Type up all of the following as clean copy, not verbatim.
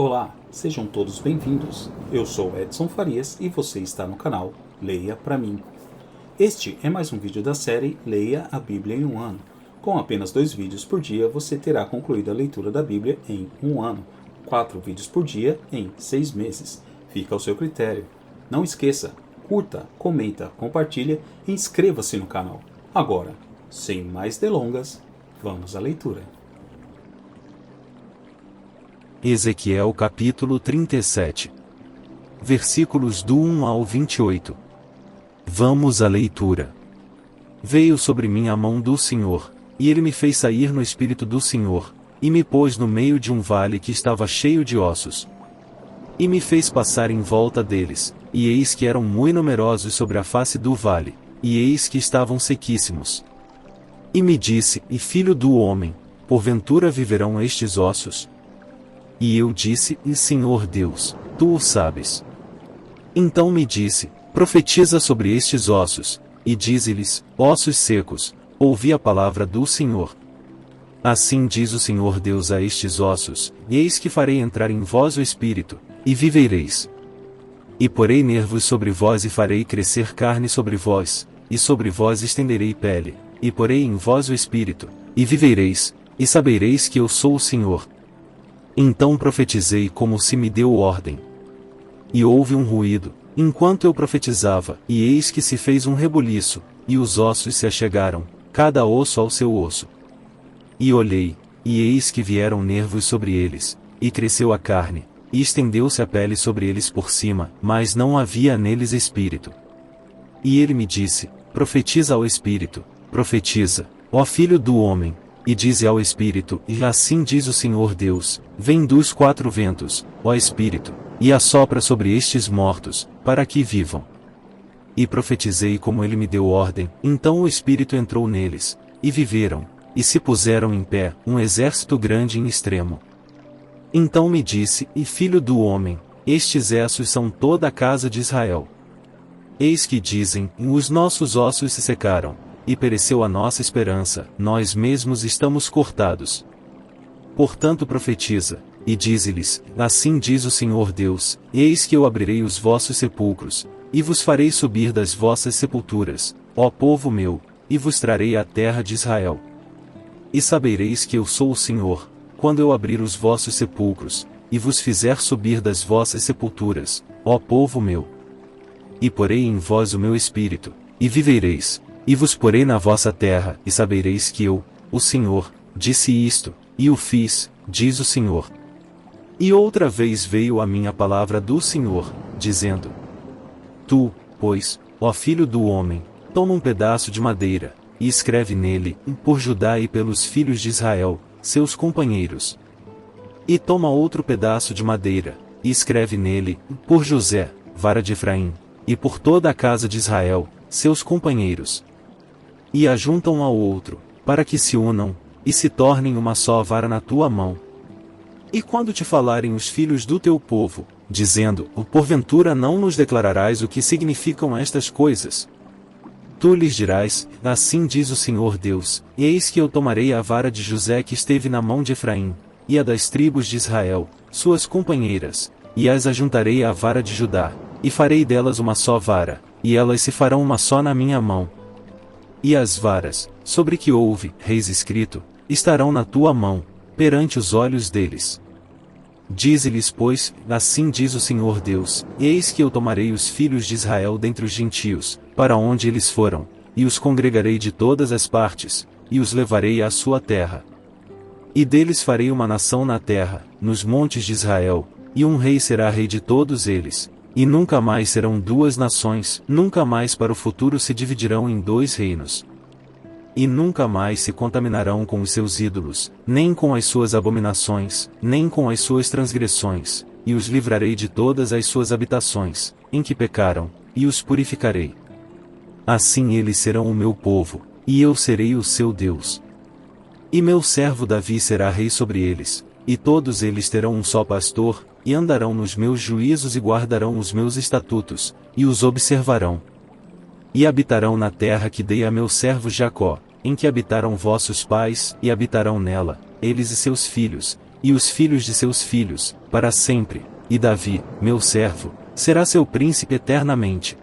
Olá, sejam todos bem-vindos. Eu sou Edson Farias e você está no canal Leia Pra Mim. Este é mais um vídeo da série Leia a Bíblia em um ano. Com apenas 2 vídeos por dia, você terá concluído a leitura da Bíblia em um ano. 4 vídeos por dia em 6 meses. Fica ao seu critério. Não esqueça, curta, comenta, compartilha e inscreva-se no canal. Agora, sem mais delongas, vamos à leitura. Ezequiel capítulo 37. Versículos do 1 ao 28. Vamos à leitura. Veio sobre mim a mão do Senhor, e ele me fez sair no espírito do Senhor, e me pôs no meio de um vale que estava cheio de ossos. E me fez passar em volta deles, e eis que eram muito numerosos sobre a face do vale, e eis que estavam sequíssimos. E me disse: E filho do homem, porventura viverão estes ossos? E eu disse: E Senhor Deus, tu o sabes. Então me disse: Profetiza sobre estes ossos, e dize-lhes: Ossos secos, ouvi a palavra do Senhor. Assim diz o Senhor Deus a estes ossos: Eis que farei entrar em vós o espírito, e vivereis. E porei nervos sobre vós e farei crescer carne sobre vós, e sobre vós estenderei pele, e porei em vós o espírito, e vivereis, e sabereis que eu sou o Senhor. Então profetizei como se me deu ordem. E houve um ruído, enquanto eu profetizava, e eis que se fez um rebuliço, e os ossos se achegaram, cada osso ao seu osso. E olhei, e eis que vieram nervos sobre eles, e cresceu a carne, e estendeu-se a pele sobre eles por cima, mas não havia neles espírito. E ele me disse: Profetiza ao espírito, profetiza, ó filho do homem, e dize ao Espírito: E assim diz o Senhor Deus: Vem dos 4 ventos, ó Espírito, e assopra sobre estes mortos, para que vivam. E profetizei como ele me deu ordem, então o Espírito entrou neles, e viveram, e se puseram em pé, um exército grande em extremo. Então me disse: E filho do homem, estes ossos são toda a casa de Israel. Eis que dizem: Os nossos ossos se secaram, e pereceu a nossa esperança, nós mesmos estamos cortados. Portanto profetiza, e dize-lhes: Assim diz o Senhor Deus: Eis que eu abrirei os vossos sepulcros, e vos farei subir das vossas sepulturas, ó povo meu, e vos trarei à terra de Israel. E sabereis que eu sou o Senhor, quando eu abrir os vossos sepulcros, e vos fizer subir das vossas sepulturas, ó povo meu. E porei em vós o meu espírito, e vivereis. E vos porei na vossa terra, e sabereis que eu, o Senhor, disse isto, e o fiz, diz o Senhor. E outra vez veio a mim a palavra do Senhor, dizendo: Tu, pois, ó filho do homem, toma um pedaço de madeira, e escreve nele: Por Judá e pelos filhos de Israel, seus companheiros. E toma outro pedaço de madeira, e escreve nele: Por José, vara de Efraim, e por toda a casa de Israel, seus companheiros. E ajuntam um ao outro, para que se unam, e se tornem uma só vara na tua mão. E quando te falarem os filhos do teu povo, dizendo: Porventura não nos declararás o que significam estas coisas? Tu lhes dirás: Assim diz o Senhor Deus: Eis que eu tomarei a vara de José que esteve na mão de Efraim, e a das tribos de Israel, suas companheiras, e as ajuntarei à vara de Judá, e farei delas uma só vara, e elas se farão uma só na minha mão. E as varas, sobre que houve, reis escrito, estarão na tua mão, perante os olhos deles. Dize-lhes, pois: Assim diz o Senhor Deus: Eis que eu tomarei os filhos de Israel dentre os gentios, para onde eles foram, e os congregarei de todas as partes, e os levarei à sua terra. E deles farei uma nação na terra, nos montes de Israel, e um rei será rei de todos eles. E nunca mais serão 2 nações, nunca mais para o futuro se dividirão em 2 reinos. E nunca mais se contaminarão com os seus ídolos, nem com as suas abominações, nem com as suas transgressões, e os livrarei de todas as suas habitações, em que pecaram, e os purificarei. Assim eles serão o meu povo, e eu serei o seu Deus. E meu servo Davi será rei sobre eles, e todos eles terão um só pastor, e andarão nos meus juízos e guardarão os meus estatutos, e os observarão. E habitarão na terra que dei a meu servo Jacó, em que habitaram vossos pais, e habitarão nela, eles e seus filhos, e os filhos de seus filhos, para sempre, e Davi, meu servo, será seu príncipe eternamente.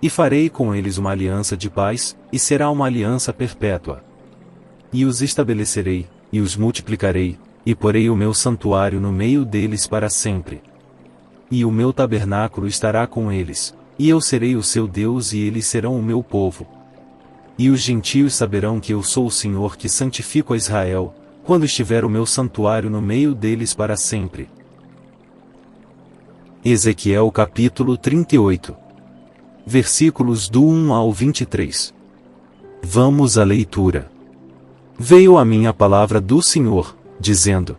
E farei com eles uma aliança de paz, e será uma aliança perpétua. E os estabelecerei, e os multiplicarei, e porei o meu santuário no meio deles para sempre. E o meu tabernáculo estará com eles, e eu serei o seu Deus e eles serão o meu povo. E os gentios saberão que eu sou o Senhor que santifico a Israel, quando estiver o meu santuário no meio deles para sempre. Ezequiel capítulo 38. Versículos do 1 ao 23. Vamos à leitura. Veio a mim a palavra do Senhor, dizendo: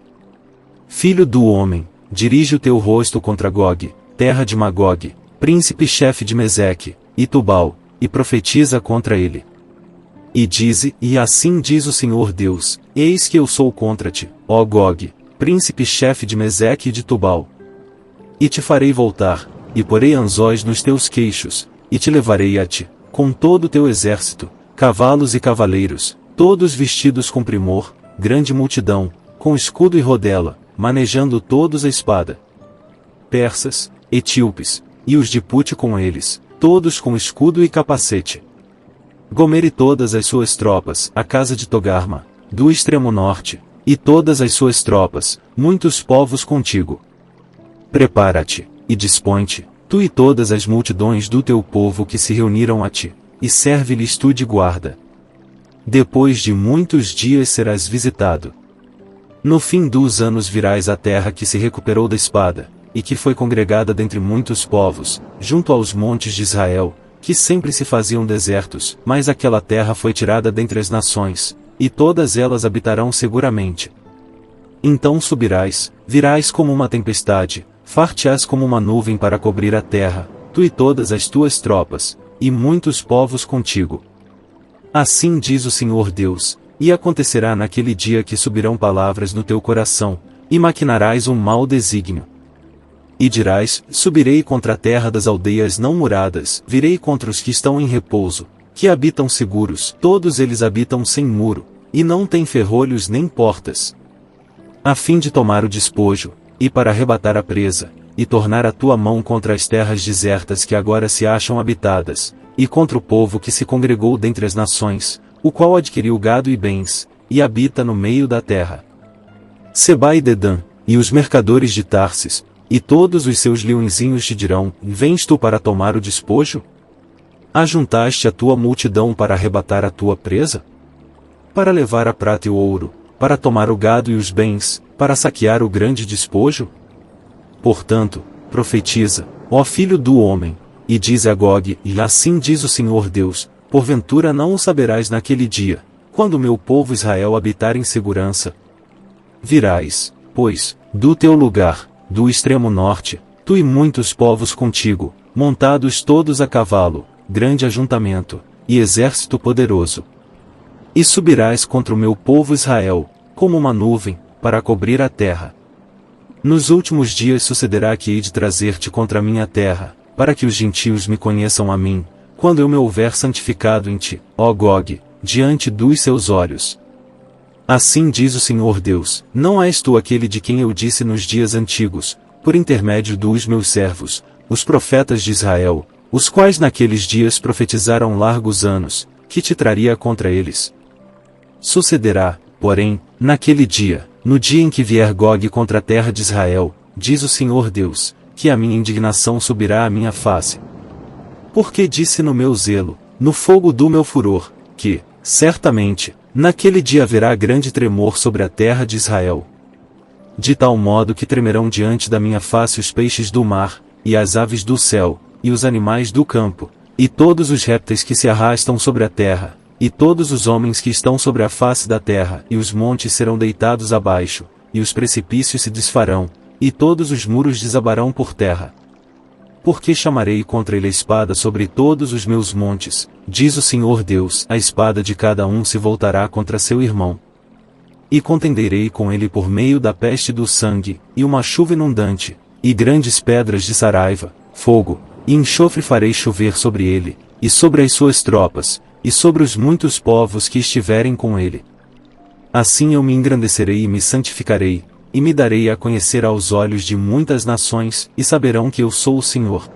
Filho do homem, dirige o teu rosto contra Gog, terra de Magog, príncipe-chefe de Meseque, e Tubal, e profetiza contra ele. E dize, e assim diz o Senhor Deus, eis que eu sou contra ti, ó Gog, príncipe-chefe de Meseque e de Tubal. E te farei voltar, e porei anzóis nos teus queixos, e te levarei a ti, com todo o teu exército, cavalos e cavaleiros, todos vestidos com primor, grande multidão, com escudo e rodela, manejando todos a espada. Persas, etíopes, e os de Pute com eles, todos com escudo e capacete. Gomer e todas as suas tropas, a casa de Togarma, do extremo norte, e todas as suas tropas, muitos povos contigo. Prepara-te, e dispõe-te, tu e todas as multidões do teu povo que se reuniram a ti, e serve-lhes tu de guarda. Depois de muitos dias serás visitado. No fim dos anos virás à terra que se recuperou da espada, e que foi congregada dentre muitos povos, junto aos montes de Israel, que sempre se faziam desertos, mas aquela terra foi tirada dentre as nações, e todas elas habitarão seguramente. Então subirás, virás como uma tempestade, far-te-ás como uma nuvem para cobrir a terra, tu e todas as tuas tropas, e muitos povos contigo. Assim diz o Senhor Deus, e acontecerá naquele dia que subirão palavras no teu coração, e maquinarás um mau desígnio. E dirás, subirei contra a terra das aldeias não muradas, virei contra os que estão em repouso, que habitam seguros, todos eles habitam sem muro, e não têm ferrolhos nem portas. A fim de tomar o despojo, e para arrebatar a presa, e tornar a tua mão contra as terras desertas que agora se acham habitadas, e contra o povo que se congregou dentre as nações, o qual adquiriu gado e bens, e habita no meio da terra. Seba e Dedã, e os mercadores de Tarsis, e todos os seus leõezinhos te dirão, vens tu para tomar o despojo? Ajuntaste a tua multidão para arrebatar a tua presa? Para levar a prata e o ouro, para tomar o gado e os bens, para saquear o grande despojo? Portanto, profetiza, ó filho do homem, e diz a Gog, e assim diz o Senhor Deus, porventura não o saberás naquele dia, quando o meu povo Israel habitar em segurança. Virás, pois, do teu lugar, do extremo norte, tu e muitos povos contigo, montados todos a cavalo, grande ajuntamento, e exército poderoso. E subirás contra o meu povo Israel, como uma nuvem, para cobrir a terra. Nos últimos dias sucederá que hei de trazer-te contra a minha terra, para que os gentios me conheçam a mim, quando eu me houver santificado em ti, ó Gog, diante dos seus olhos. Assim diz o Senhor Deus, não és tu aquele de quem eu disse nos dias antigos, por intermédio dos meus servos, os profetas de Israel, os quais naqueles dias profetizaram largos anos, que te traria contra eles. Sucederá, porém, naquele dia, no dia em que vier Gog contra a terra de Israel, diz o Senhor Deus, que a minha indignação subirá à minha face. Porque disse no meu zelo, no fogo do meu furor, que, certamente, naquele dia haverá grande tremor sobre a terra de Israel. De tal modo que tremerão diante da minha face os peixes do mar, e as aves do céu, e os animais do campo, e todos os répteis que se arrastam sobre a terra, e todos os homens que estão sobre a face da terra, e os montes serão deitados abaixo, e os precipícios se desfarão, e todos os muros desabarão por terra. Porque chamarei contra ele a espada sobre todos os meus montes, diz o Senhor Deus, a espada de cada um se voltará contra seu irmão. E contenderei com ele por meio da peste do sangue, e uma chuva inundante, e grandes pedras de saraiva, fogo, e enxofre farei chover sobre ele, e sobre as suas tropas, e sobre os muitos povos que estiverem com ele. Assim eu me engrandecerei e me santificarei, e me darei a conhecer aos olhos de muitas nações, e saberão que eu sou o Senhor.